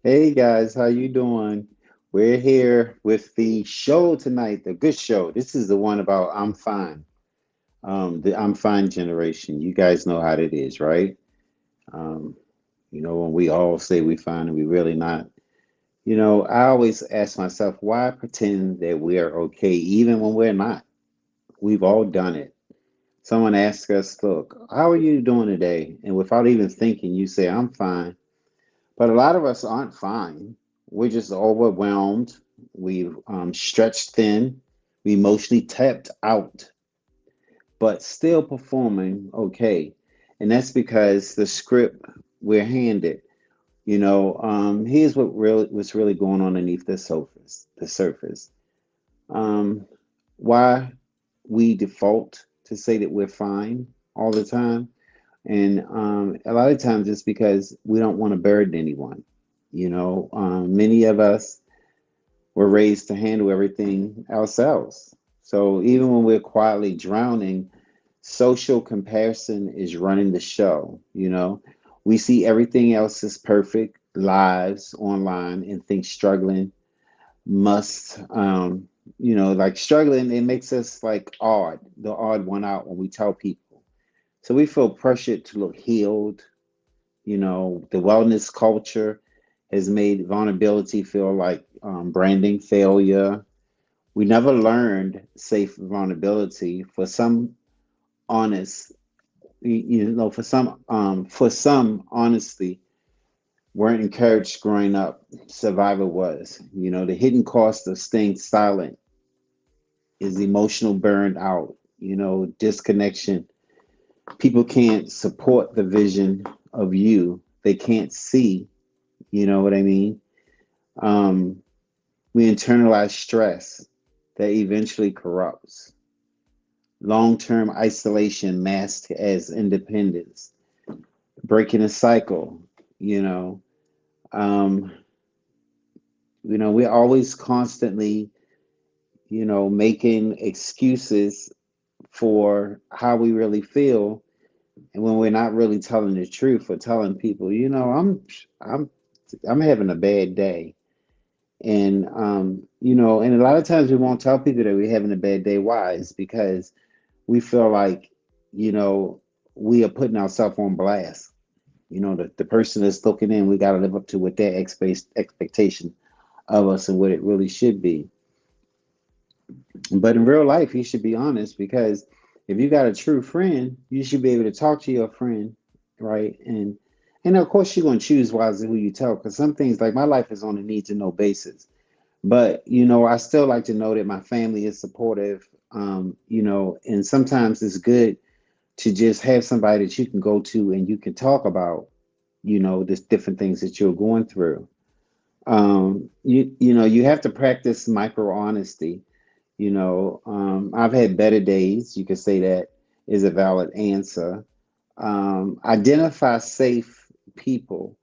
Hey guys, how you doing? We're here with the show tonight, the good show. This is the one about I'm fine. The I'm fine generation. You guys know how it is, right? Um, when we all say we fine and we really not. I always ask myself, why pretend that we are okay even when we're not? We've all done it. Someone asks us, look, how are you doing today? And without even thinking, you say, I'm fine. But a lot of us aren't fine. We're just overwhelmed. We've stretched thin. We emotionally tapped out, but still performing okay. And that's because the script we're handed. Here's what's really going on underneath the surface. The surface. Um, why we default to say that we're fine all the time. And a lot of times it's because we don't want to burden anyone. Many of us were raised to handle everything ourselves. So even when we're quietly drowning, social comparison is running the show. We see everything else is perfect lives online and think struggling must, like struggling, it makes us like the odd one out when we tell people. So we feel pressured to look healed. The wellness culture has made vulnerability feel like branding failure. We never learned safe vulnerability. For some honest, for some honesty weren't encouraged growing up. Survival was. The hidden cost of staying silent is emotional burned out. Disconnection. People can't support the vision of you. They can't see. You know what I mean? Um, we internalize stress that eventually corrupts. Long term isolation masked as independence, breaking a cycle. You know, um, we're always constantly, making excuses for how we really feel, and when we're not really telling the truth or telling people, I'm, I'm having a bad day. And a lot of times we won't tell people that we're having a bad day. Why? It's because we feel like, you know, we are putting ourselves on blast. The person that's looking in, we got to live up to what their expectation of us and what it really should be. But in real life, you should be honest, because if you got a true friend, you should be able to talk to your friend, right? And of course, you're going to choose wisely who you tell, because some things, like my life, is on a need to know basis. But I still like to know that my family is supportive. And sometimes it's good to just have somebody that you can go to and you can talk about, the different things that you're going through. You have to practice micro honesty. I've had better days. You could say that is a valid answer. Identify safe people.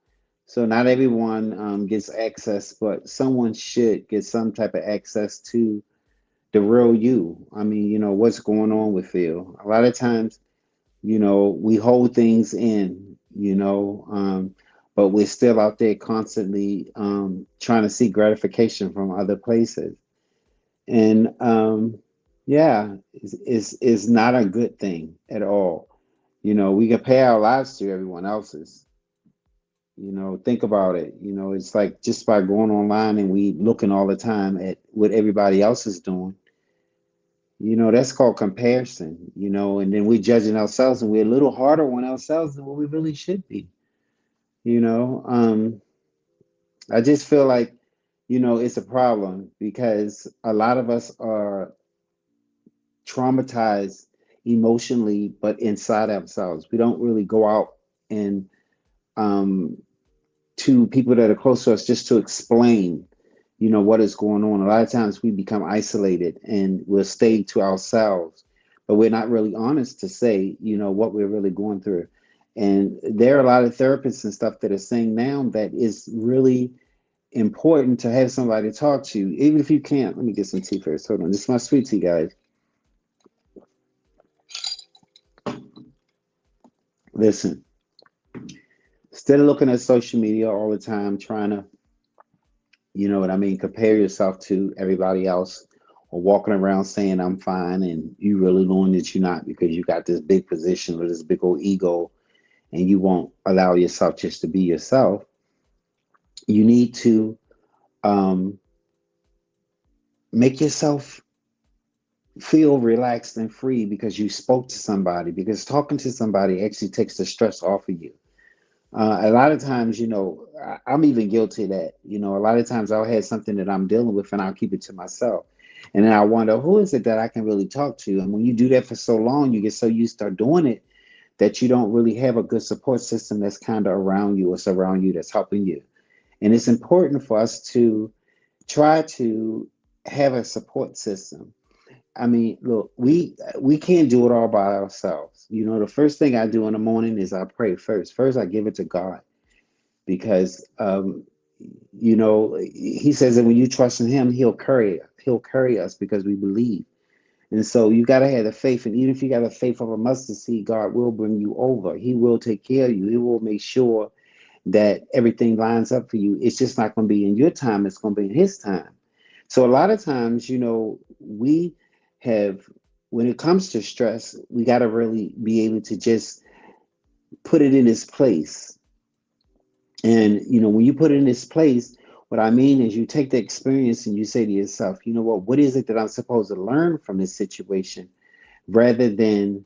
So not everyone gets access, but someone should get some type of access to the real you. I mean, what's going on with you. A lot of times, we hold things in, but we're still out there constantly trying to seek gratification from other places. And yeah, is not a good thing at all. We compare our lives to everyone else's. Think about it. It's like just by going online and we looking all the time at what everybody else is doing. That's called comparison. And then we're judging ourselves and we're a little harder on ourselves than what we really should be. You know, um, I just feel like, it's a problem because a lot of us are traumatized emotionally, but inside ourselves. We don't really go out and um, to people that are close to us just to explain, what is going on. A lot of times we become isolated and we'll stay to ourselves, but we're not really honest to say, what we're really going through. And there are a lot of therapists and stuff that are saying now that is really important to have somebody to talk to, even if you can't. Let me get some tea first. Hold on. This is my sweet tea, guys. Listen, instead of looking at social media all the time, trying to You know what I mean? Compare yourself to everybody else, or walking around saying I'm fine and you really knowing that you're not, because you got this big position or this big old ego, and you won't allow yourself just to be yourself. You need to um, make yourself feel relaxed and free because you spoke to somebody, because talking to somebody actually takes the stress off of you. A lot of times, I'm even guilty of that. A lot of times I'll have something that I'm dealing with and I'll keep it to myself. And then I wonder, who is it that I can really talk to? And when you do that for so long, you get so used to doing it that you don't really have a good support system that's kind of around you or surround you that's helping you. And it's important for us to try to have a support system. I mean, look, we can't do it all by ourselves. The first thing I do in the morning is I pray first. First, I give it to God, because He says that when you trust in Him, He'll carry us because we believe. And so you got to have the faith, and even if you got the faith of a mustard seed, God will bring you over. He will take care of you. He will make sure that everything lines up for you. It's just not going to be in your time, it's going to be in His time. So a lot of times, we have, when it comes to stress, we got to really be able to just put it in its place. And, when you put it in its place, what I mean is you take the experience and you say to yourself, you know what is it that I'm supposed to learn from this situation, rather than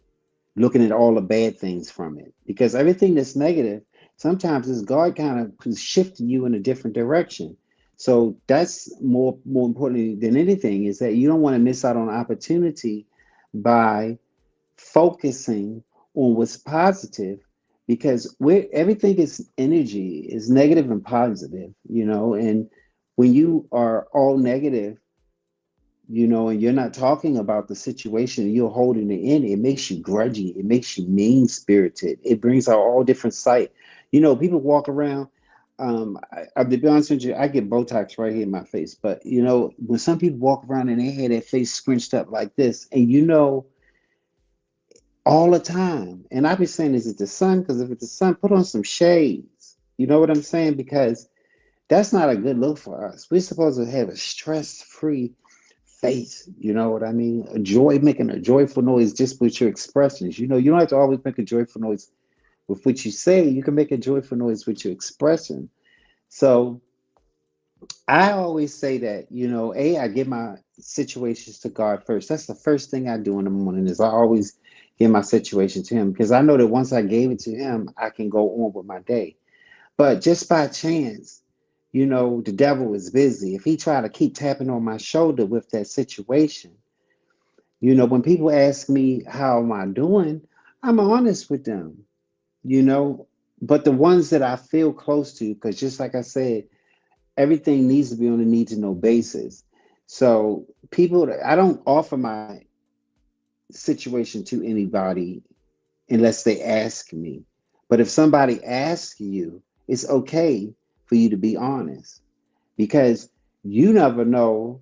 looking at all the bad things from it? Because everything that's negative, sometimes is God kind of shifting you in a different direction. So that's more important than anything, is that you don't want to miss out on opportunity by focusing on what's positive, because everything is energy, is negative and positive, and when you are all negative, and you're not talking about the situation, you're holding it in, it makes you grudgy, it makes you mean spirited, it brings out all different sight. People walk around. To be honest with you, I get Botox right here in my face, but when some people walk around and they have their face scrunched up like this, and all the time. And I be saying, is it the sun? Because if it's the sun, put on some shades. You know what I'm saying? Because that's not a good look for us. We're supposed to have a stress-free face. You know what I mean? Making a joyful noise just with your expressions. You don't have to always make a joyful noise with what you say. You can make a joyful noise with your expression. So I always say that, I give my situations to God first. That's the first thing I do in the morning, is I always give my situation to Him, because I know that once I gave it to Him, I can go on with my day. But just by chance, the devil is busy. If he try to keep tapping on my shoulder with that situation, when people ask me how am I doing, I'm honest with them, you know. But the ones that I feel close to, because just like I said, everything needs to be on a need to know basis. So I don't offer my situation to anybody unless they ask me. But if somebody asks you, it's okay for you to be honest, because you never know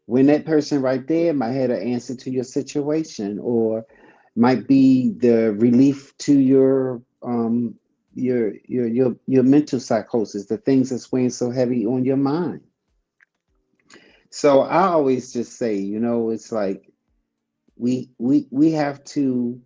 when that person right there might have an answer to your situation, or might be the relief to your mental psychosis, the things that's weighing so heavy on your mind. So I always just say, it's like we have to,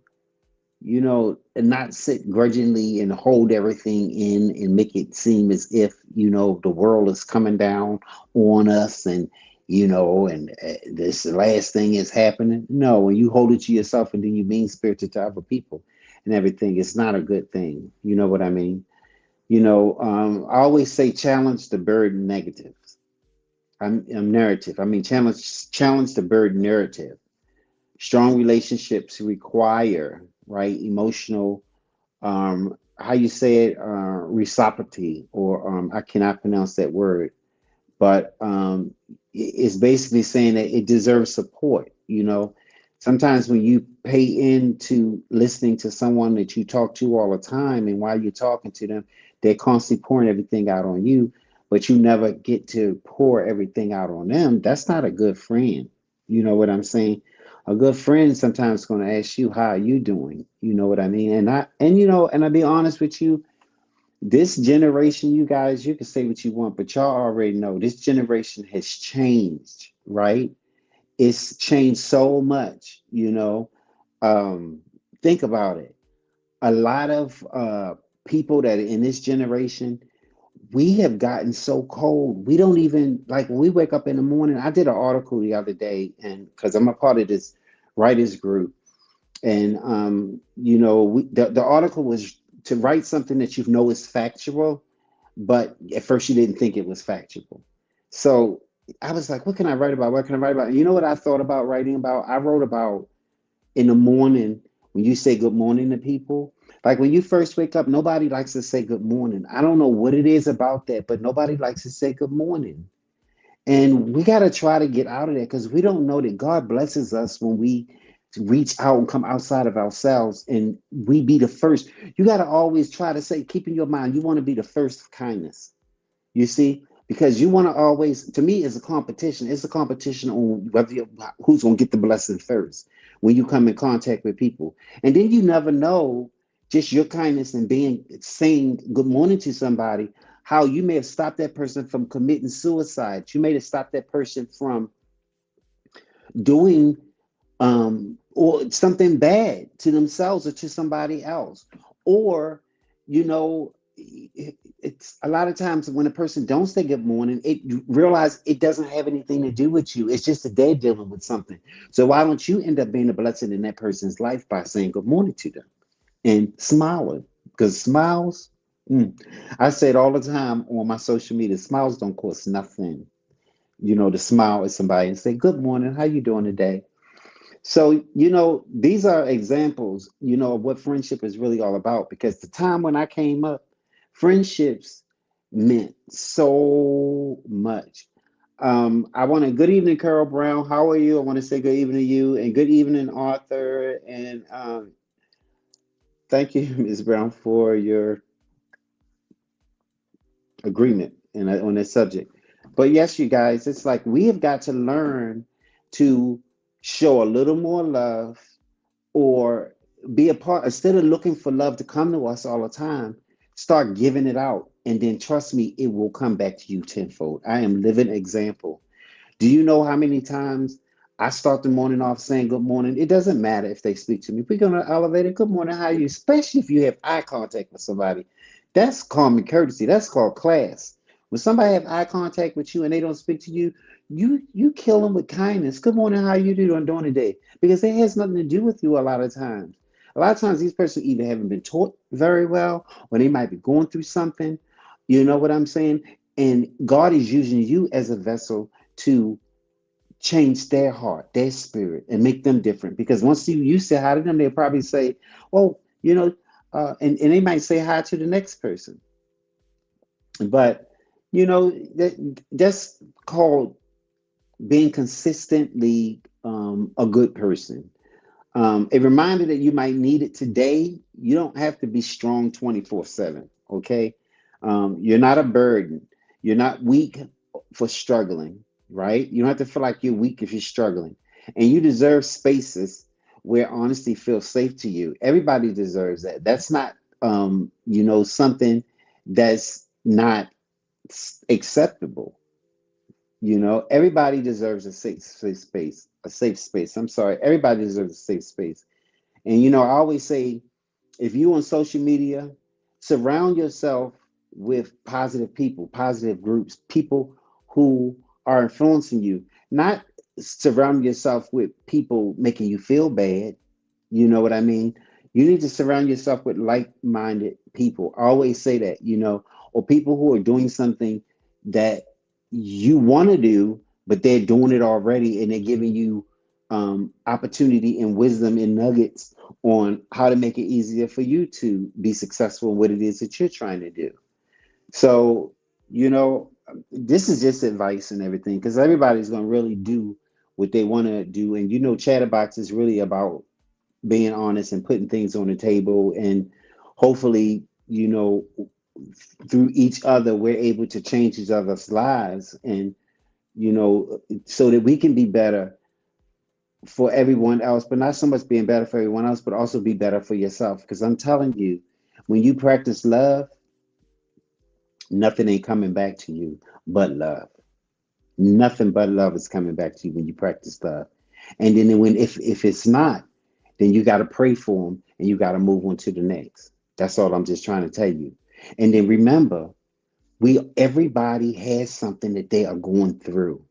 and not sit grudgingly and hold everything in and make it seem as if, the world is coming down on us, and this last thing is happening. No, when you hold it to yourself and then you mean spirited to other people and everything, it's not a good thing. You know what I mean? I always say challenge the bird negatives. I'm narrative. I mean, challenge the bird narrative. Strong relationships require, right, emotional, how you say it, reciprocity, or I cannot pronounce that word, but it's basically saying that it deserves support. Sometimes when you pay into listening to someone that you talk to all the time, and while you're talking to them, they're constantly pouring everything out on you, but you never get to pour everything out on them. That's not a good friend. You know what I'm saying? A good friend sometimes going to ask you, how are you doing? You know what I mean? And I'll be honest with you, This generation, you guys, you can say what you want, but y'all already know this generation has changed, right? It's changed so much, you know. Um, think about it. A lot of people that are in this generation, we have gotten so cold. We don't even like when we wake up in the morning. I did an article the other day, and because I'm a part of this writers group, and the article was to write something that you know is factual, but at first you didn't think it was factual. So I was like, what can I write about? What can I write about? And you know what I thought about writing about? I wrote about in the morning when you say good morning to people. Like when you first wake up, nobody likes to say good morning. I don't know what it is about that, but nobody likes to say good morning. And we got to try to get out of there because we don't know that God blesses us when we reach out and come outside of ourselves and we be the first. You got to always try to say, keep in your mind, you want to be the first of kindness. You see, because you want to always, to me, it's a competition. It's a competition on whether who's going to get the blessing first when you come in contact with people. And then you never know just your kindness and being saying good morning to somebody, how you may have stopped that person from committing suicide. You may have stopped that person from doing or something bad to themselves or to somebody else. Or, you know, it's a lot of times when a person don't say good morning, it you realize it doesn't have anything to do with you. It's just that they're dealing with something. So why don't you end up being a blessing in that person's life by saying good morning to them and smiling? Because smiles, mm, I say it all the time on my social media, smiles don't cost nothing. You know, to smile at somebody and say, good morning, how you doing today? So, these are examples, of what friendship is really all about. Because the time when I came up, friendships meant so much. I want to good evening, Carol Brown. How are you? I want to say good evening to you and good evening, Arthur. And thank you, Ms. Brown, for your agreement on this subject. But yes, you guys, it's like we have got to learn to show a little more love or be a part instead of looking for love to come to us all the time. Start giving it out, and then trust me, it will come back to you tenfold. I am living example. Do you know how many times I start the morning off saying good morning? It doesn't matter if they speak to me. If we go on the elevator, good morning, how are you? Especially if you have eye contact with somebody. That's common courtesy. That's called class. When somebody have eye contact with you and they don't speak to you, you kill them with kindness. Good morning, how you doing today? Because it has nothing to do with you a lot of times. A lot of times these persons either haven't been taught very well or they might be going through something. You know what I'm saying? And God is using you as a vessel to change their heart, their spirit, and make them different. Because once you say hi to them, they'll probably say, "Oh, and they might say hi to the next person." But that's called being consistently a good person. A reminder that you might need it today. You don't have to be strong 24/7. Okay, you're not a burden. You're not weak for struggling, right? You don't have to feel like you're weak if you're struggling. And you deserve spaces where honesty feels safe to you. Everybody deserves that. That's not, something that's not acceptable. Everybody deserves a safe space, a safe space. I'm sorry. Everybody deserves a safe space. And, I always say, if you on social media, surround yourself with positive people, positive groups, people who are influencing you, not surround yourself with people making you feel bad. You know what I mean? You need to surround yourself with like-minded people. I always say that, or people who are doing something that you want to do, but they're doing it already and they're giving you opportunity and wisdom and nuggets on how to make it easier for you to be successful in what it is that you're trying to do. So, this is just advice and everything because everybody's going to really do what they want to do. And, Chatterbox is really about being honest and putting things on the table. And hopefully, through each other, we're able to change each other's lives and, so that we can be better for everyone else, but not so much being better for everyone else, but also be better for yourself. Because I'm telling you, when you practice love, Nothing ain't coming back to you but love. Nothing but love is coming back to you when you practice love. And then when if it's not, then you got to pray for them and you got to move on to the next. That's all I'm just trying to tell you. And then remember, we everybody has something that they are going through.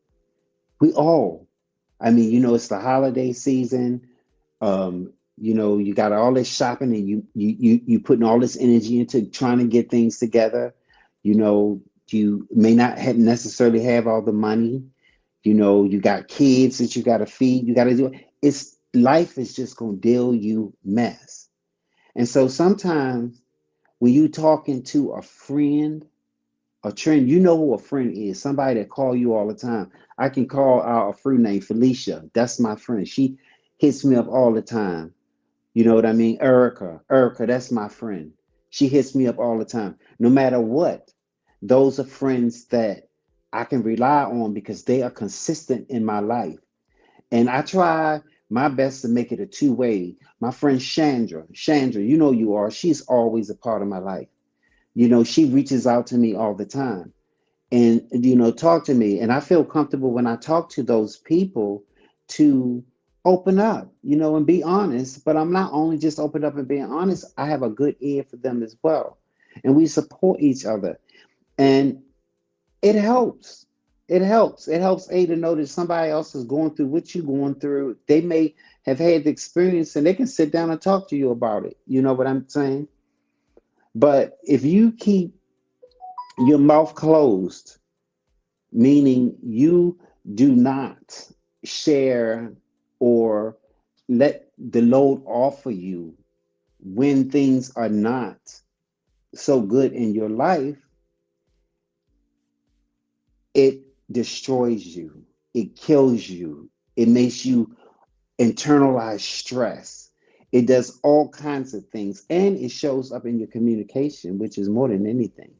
We all. I mean, it's the holiday season. You got all this shopping and you putting all this energy into trying to get things together. You know, you may not have necessarily have all the money. You got kids that you got to feed. You got to do it. It's life is just gonna deal you mess. And so sometimes when you talking to a friend, a trend, you know who a friend is. Somebody that call you all the time. I can call out a friend named Felicia. That's my friend. She hits me up all the time. You know what I mean? Erica, that's my friend. She hits me up all the time. No matter what, those are friends that I can rely on because they are consistent in my life. And I try my best to make it a two-way. My friend Chandra, you know you are. She's always a part of my life. She reaches out to me all the time and talk to me, and I feel comfortable when I talk to those people to open up, and be honest. But I'm not only just open up and being honest, I have a good ear for them as well, and we support each other. And it helps. It helps A to know that somebody else is going through what you're going through. They may have had the experience and they can sit down and talk to you about it. You know what I'm saying? But if you keep your mouth closed, meaning you do not share or let the load off of you when things are not so good in your life, it destroys you, it kills you, it makes you internalize stress. It does all kinds of things, and it shows up in your communication, which is more than anything.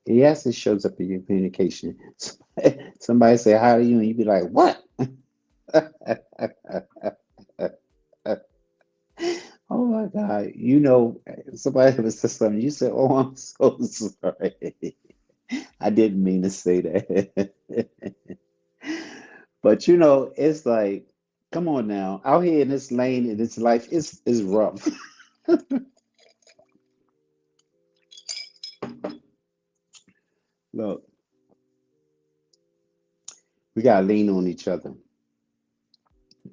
Yes, it shows up in your communication. Somebody say hi to you, and you be like, "What?" Oh my God! Somebody ever said something. You said, "Oh, I'm so sorry. I didn't mean to say that." But it's like, come on now, out here in this lane in this life, is rough. Look, we gotta lean on each other.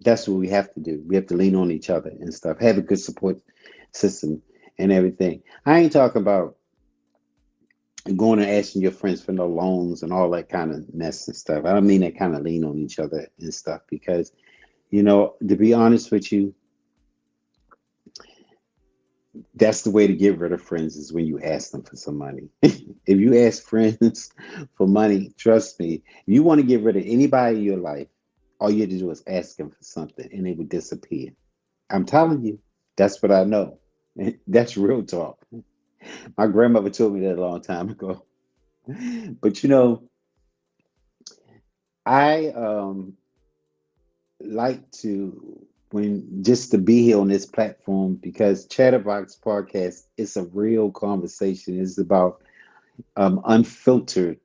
That's what we have to do. We have to lean on each other and stuff. Have a good support system and everything. I ain't talking about going and asking your friends for no loans and all that kind of mess and stuff. I don't mean that kind of lean on each other and stuff because, to be honest with you, that's the way to get rid of friends is when you ask them for some money. If you ask friends for money, trust me, if you want to get rid of anybody in your life, all you have to do is ask them for something and they will disappear. I'm telling you, that's what I know. That's real talk. My grandmother told me that a long time ago. But I like to when just to be here on this platform because Chatterbox Podcast is a real conversation. It's about unfiltered,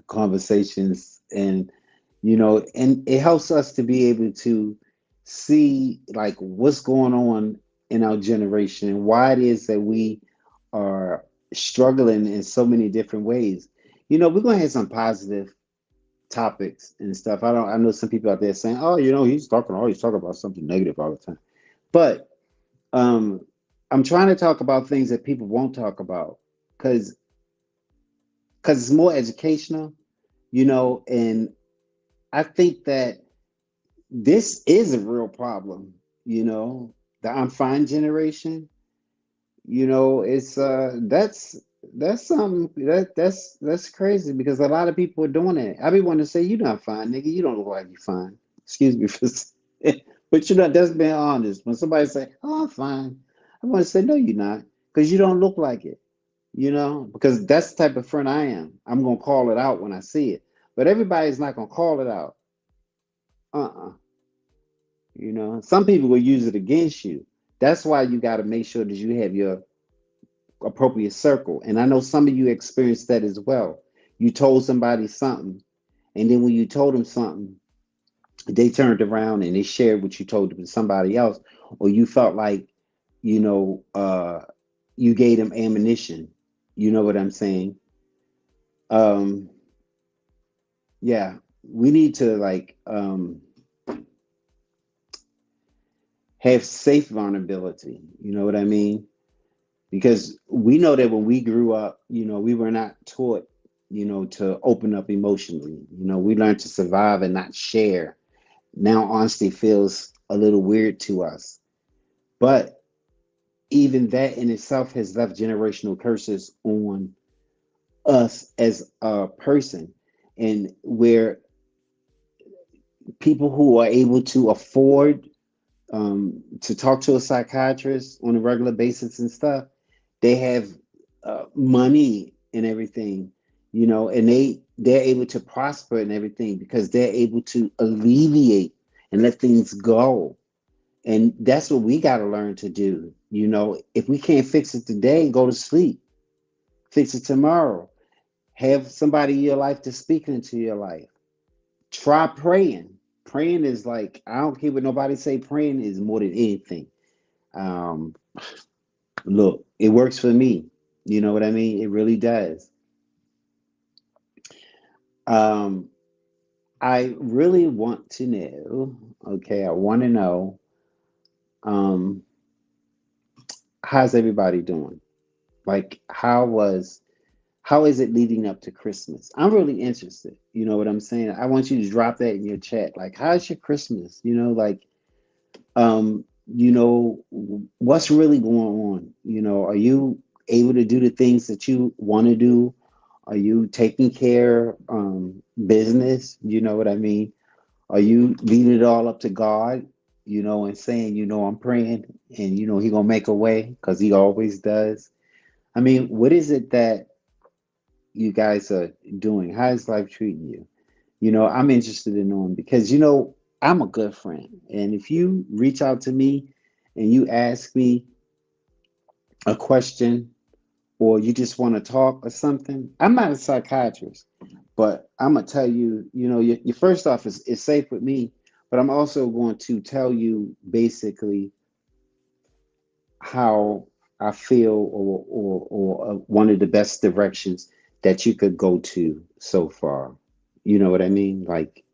conversations, and it helps us to be able to see like what's going on in our generation and why it is that we are struggling in so many different ways. We're gonna have some positive topics and stuff. I know some people out there saying, "Oh, he's talking about something negative all the time." But um I'm trying to talk about things that people won't talk about because it's more educational, and I think that this is a real problem, the I'm fine generation, it's that's something that's crazy because a lot of people are doing it. I be wanting to say you not fine, nigga. You don't look like you fine. Excuse me for saying, but that's being honest. When somebody say, "Oh, I'm fine," I want to say, "No, you're not," because you don't look like it. Because that's the type of friend I am. I'm gonna call it out when I see it, but everybody's not gonna call it out. Uh-uh. Some people will use it against you. That's why you got to make sure that you have your appropriate circle. And I know some of you experienced that as well. You told somebody something, and then when you told them something, they turned around and they shared what you told them to somebody else, or you felt like, you know, you gave them ammunition. You know what I'm saying? Um, yeah, we need to like have safe vulnerability. You know what I mean? Because we know that when we grew up, we were not taught, to open up emotionally. We learned to survive and not share. Now honesty feels a little weird to us. But even that in itself has left generational curses on us as a person. And where people who are able to afford to talk to a psychiatrist on a regular basis and stuff, they have money and everything, and they're able to prosper and everything because they're able to alleviate and let things go. And that's what we got to learn to do. If we can't fix it today, go to sleep. Fix it tomorrow. Have somebody in your life to speak into your life. Try praying. Praying is like, I don't care what nobody say, praying is more than anything. Um, Look, it works for me. You know what I mean? It really does. Um, I really want to know, okay, I want to know, um, how's everybody doing? Like, how is it leading up to Christmas? I'm really interested. You know what I'm saying? I want you to drop that in your chat. Like, how's your Christmas? Like, what's really going on? Are you able to do the things that you want to do? Are you taking care business? You know what I mean? Are you leaving it all up to God? And saying, I'm praying, and He gonna make a way because He always does. I mean, what is it that you guys are doing? How is life treating you? I'm interested in knowing because I'm a good friend, and if you reach out to me and you ask me a question or you just want to talk or something, I'm not a psychiatrist, but I'm gonna tell you, your first off is safe with me, but I'm also going to tell you basically how I feel, or one of the best directions that you could go to so far. You know what I mean? Like,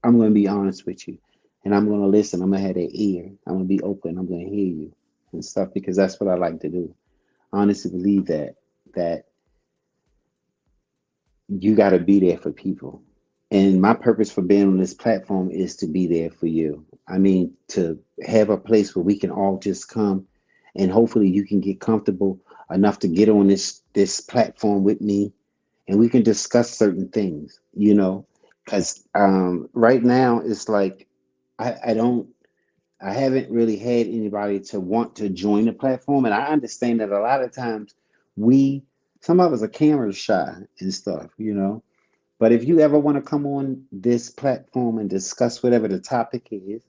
I'm gonna be honest with you, and I'm gonna listen. I'm gonna have that ear. I'm gonna be open. I'm gonna hear you and stuff because that's what I like to do. I honestly believe that you got to be there for people. And my purpose for being on this platform is to be there for you. I mean, to have a place where we can all just come and hopefully you can get comfortable enough to get on this platform with me and we can discuss certain things, because right now it's like I don't I haven't really had anybody to want to join the platform, and I understand that a lot of times we some of us are camera shy and stuff. But if you ever want to come on this platform and discuss whatever the topic is,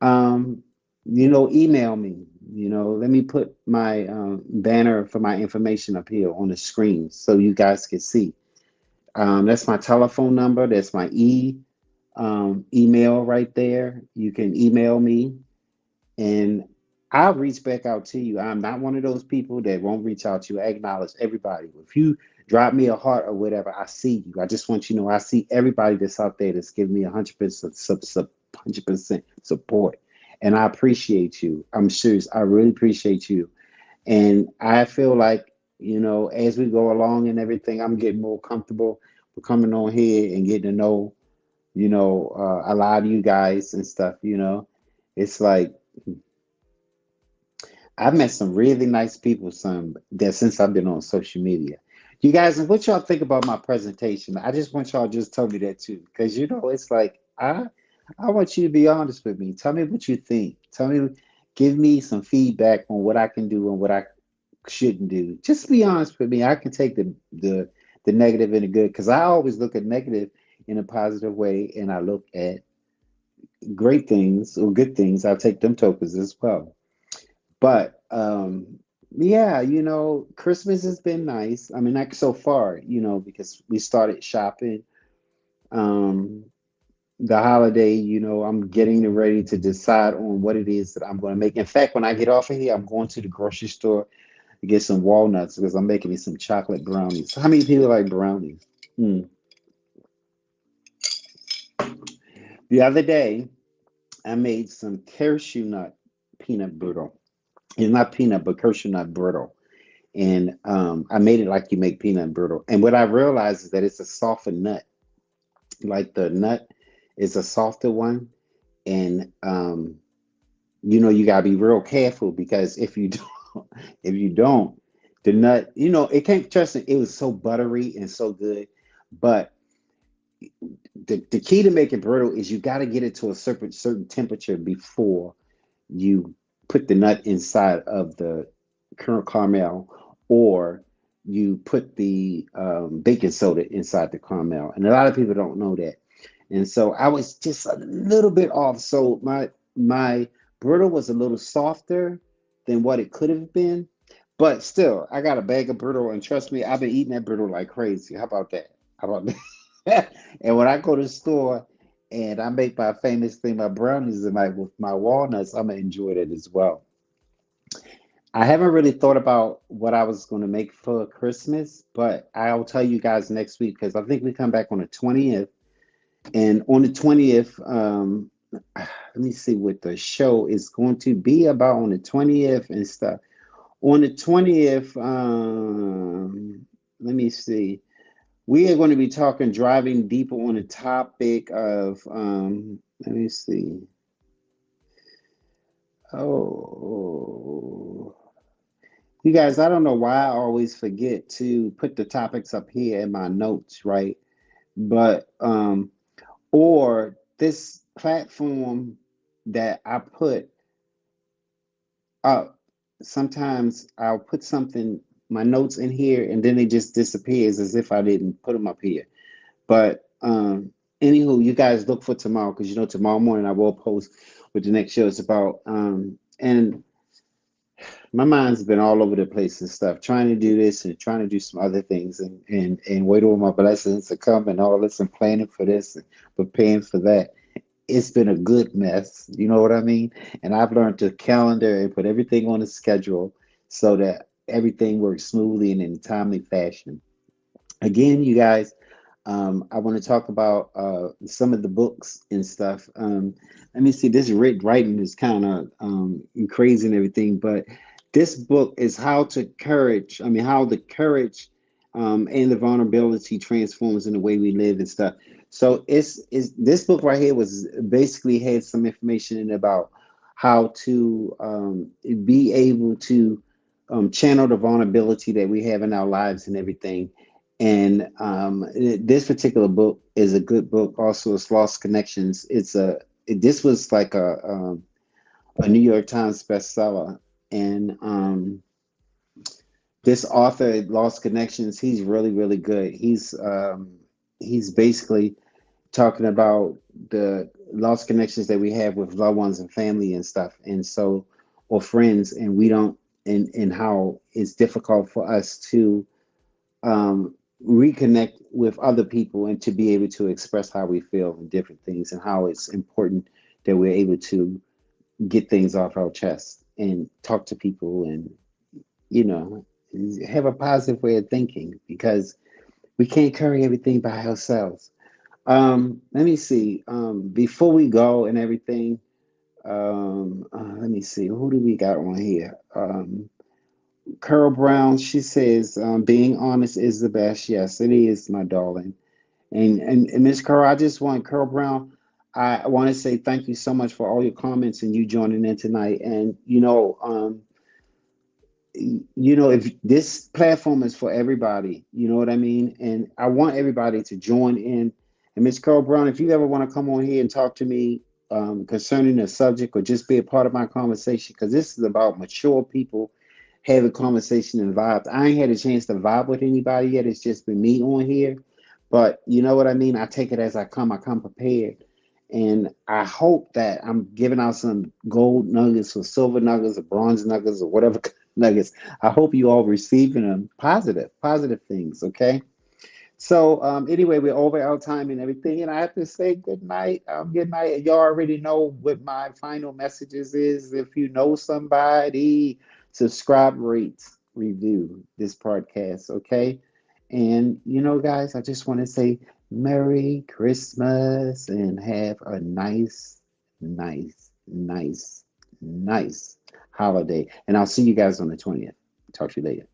um, email me. Let me put my banner for my information up here on the screen so you guys can see. That's my telephone number. That's my email right there. You can email me and I'll reach back out to you. I'm not one of those people that won't reach out to you. I acknowledge everybody. If you drop me a heart or whatever, I see you. I just want you to know I see everybody that's out there that's giving me 100% 100% support, and I appreciate you. I'm serious. I really appreciate you, and I feel like as we go along and everything, I'm getting more comfortable with coming on here and getting to know a lot of you guys and stuff. It's like I've met some really nice people, some that since I've been on social media. You guys, and what y'all think about my presentation? I just want y'all to just tell me that too, because it's like I want you to be honest with me. Tell me what you think. Give me some feedback on what I can do and what I shouldn't do. Just be honest with me. I can take the negative and the good, because I always look at negative in a positive way, and I look at great things or good things. I take them tokens as well. But um, yeah, Christmas has been nice. I mean, like so far, because we started shopping. Um, the holiday, I'm getting ready to decide on what it is that I'm going to make. In fact, when I get off of here, I'm going to the grocery store to get some walnuts because I'm making me some chocolate brownies. How many people like brownies? Hmm. The other day, I made some cashew nut peanut brittle. It's not peanut, but cashew nut brittle. And I made it like you make peanut brittle. And what I realized is that it's a softer nut. Like the nut is a softer one. And you gotta be real careful because if you don't, if you don't, the nut, it can't trust it. It was so buttery and so good. But the key to making brittle is you got to get it to a certain temperature before you put the nut inside of the current caramel, or you put the baking soda inside the caramel. And a lot of people don't know that. And so I was just a little bit off. So my brittle was a little softer than what it could have been. But still, I got a bag of brittle, and trust me, I've been eating that brittle like crazy. How about that? How about that? And when I go to the store and I make my famous thing, my brownies and with my walnuts, I'm gonna enjoy that as well. I haven't really thought about what I was going to make for Christmas, but I'll tell you guys next week because I think we come back on the 20th. And on the 20th, let me see what the show is going to be about on the 20th and stuff. On the 20th, let me see. We are going to be talking driving deeper on the topic of, let me see. Oh, you guys, I don't know why I always forget to put the topics up here in my notes, right? But or this platform that I put up, sometimes I'll put something, my notes in here, and then it just disappears as if I didn't put them up here. But anywho, you guys look for tomorrow because tomorrow morning I will post what the next show is about. And my mind's been all over the place and stuff, trying to do this and trying to do some other things and wait on my blessings to come and all this and planning for this and preparing for that. It's been a good mess, you know what I mean? And I've learned to calendar and put everything on a schedule so that everything works smoothly and in a timely fashion. Again, you guys, I want to talk about some of the books and stuff. Let me see. This writing is kind of crazy and everything, but this book is how to courage. I mean, how the courage and the vulnerability transforms in the way we live and stuff. So it's this book right here was basically had some information in about how to be able to channel the vulnerability that we have in our lives and everything. And this particular book is a good book. Also, it's Lost Connections. This was like a New York Times bestseller, and this author, Lost Connections, he's really really good. He's basically talking about the lost connections that we have with loved ones and family and stuff, and so or friends, and we don't, and how it's difficult for us to reconnect with other people and to be able to express how we feel and different things and how it's important that we're able to get things off our chest and talk to people and you know have a positive way of thinking because we can't carry everything by ourselves. Let me see. Before we go and everything, let me see. Who do we got on here? Carol Brown, she says, being honest is the best. Yes, it is, my darling. And Miss Carol, I just want Carol Brown. I want to say thank you so much for all your comments and you joining in tonight. And if this platform is for everybody, you know what I mean. And I want everybody to join in. And Miss Carol Brown, if you ever want to come on here and talk to me concerning a subject or just be a part of my conversation, because this is about mature people having conversation and vibe. I ain't had a chance to vibe with anybody yet. It's just been me on here. But you know what I mean? I take it as I come prepared. And I hope that I'm giving out some gold nuggets or silver nuggets or bronze nuggets or whatever nuggets. I hope you all receiving them positive things. Okay. So anyway, we're over our time and everything, and I have to say good night. Good night. Y'all already know what my final messages is. If you know somebody, subscribe, rate, review this podcast, okay? And guys, I just want to say Merry Christmas and have a nice holiday. And I'll see you guys on the 20th. Talk to you later.